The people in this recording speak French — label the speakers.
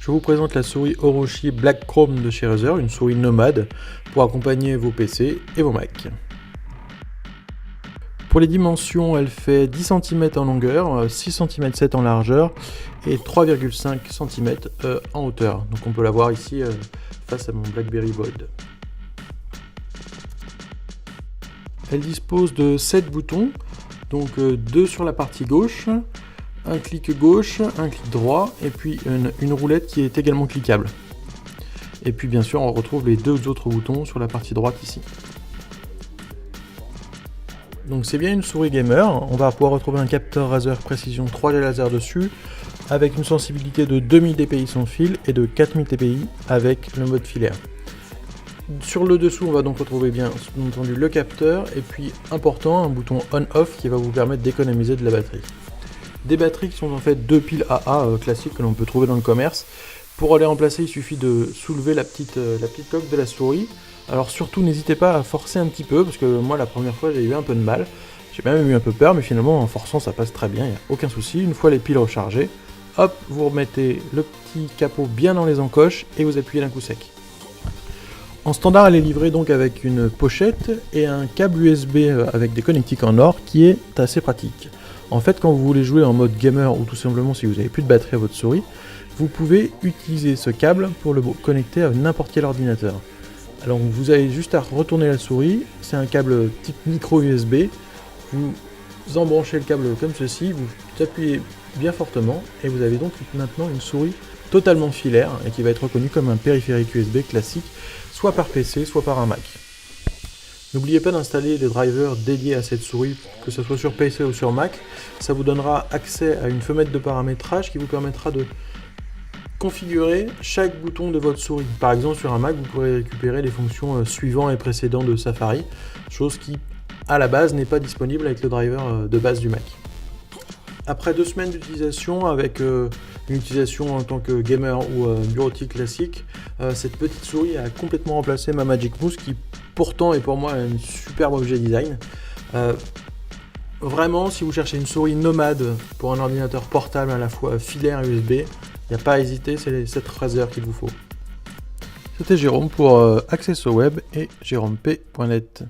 Speaker 1: je vous présente la souris Orochi Black Chrome de chez Razer, une souris nomade pour accompagner vos PC et vos Mac. Pour les dimensions, elle fait 10 cm en longueur, 6 cm 7 en largeur et 3,5 cm en hauteur. Donc on peut la voir ici face à mon BlackBerry Bold. Elle dispose de 7 boutons, donc 2 sur la partie gauche, un clic gauche, un clic droit et puis une roulette qui est également cliquable. Et puis bien sûr on retrouve les 2 autres boutons sur la partie droite ici. Donc c'est bien une souris gamer, on va pouvoir retrouver un capteur Razer Precision 3G laser dessus, avec une sensibilité de 2000 dpi sans fil et de 4000 dpi avec le mode filaire. Sur le dessous on va donc retrouver bien entendu le capteur et puis important un bouton on-off qui va vous permettre d'économiser de la batterie. Des batteries qui sont en fait 2 piles AA classiques que l'on peut trouver dans le commerce. Pour les remplacer il suffit de soulever la petite coque de la souris. Alors surtout n'hésitez pas à forcer un petit peu parce que moi la première fois j'ai eu un peu de mal. J'ai même eu un peu peur mais finalement en forçant ça passe très bien, il n'y a aucun souci. Une fois les piles rechargées, hop, vous remettez le petit capot bien dans les encoches et vous appuyez d'un coup sec. En standard elle est livrée donc avec une pochette et un câble USB avec des connectiques en or qui est assez pratique. En fait quand vous voulez jouer en mode gamer ou tout simplement si vous n'avez plus de batterie à votre souris, vous pouvez utiliser ce câble pour le connecter à n'importe quel ordinateur. Alors vous avez juste à retourner la souris, c'est un câble type micro USB, vous embranchez le câble comme ceci, vous appuyez bien fortement et vous avez donc maintenant une souris totalement filaire et qui va être reconnue comme un périphérique USB classique, soit par PC, soit par un Mac. N'oubliez pas d'installer les drivers dédiés à cette souris, que ce soit sur PC ou sur Mac, ça vous donnera accès à une fenêtre de paramétrage qui vous permettra de configurer chaque bouton de votre souris. Par exemple sur un Mac vous pourrez récupérer les fonctions suivants et précédents de Safari, chose qui à la base n'est pas disponible avec le driver de base du Mac. Après 2 semaines d'utilisation avec une utilisation en tant que gamer ou bureautique classique, cette petite souris a complètement remplacé ma Magic Mouse qui pourtant est pour moi un superbe objet design. Vraiment si vous cherchez une souris nomade pour un ordinateur portable à la fois filaire et USB, il n'y a pas à hésiter, c'est cette Razer qu'il vous faut. C'était Jérôme pour AccessoWeb et jérômep.net.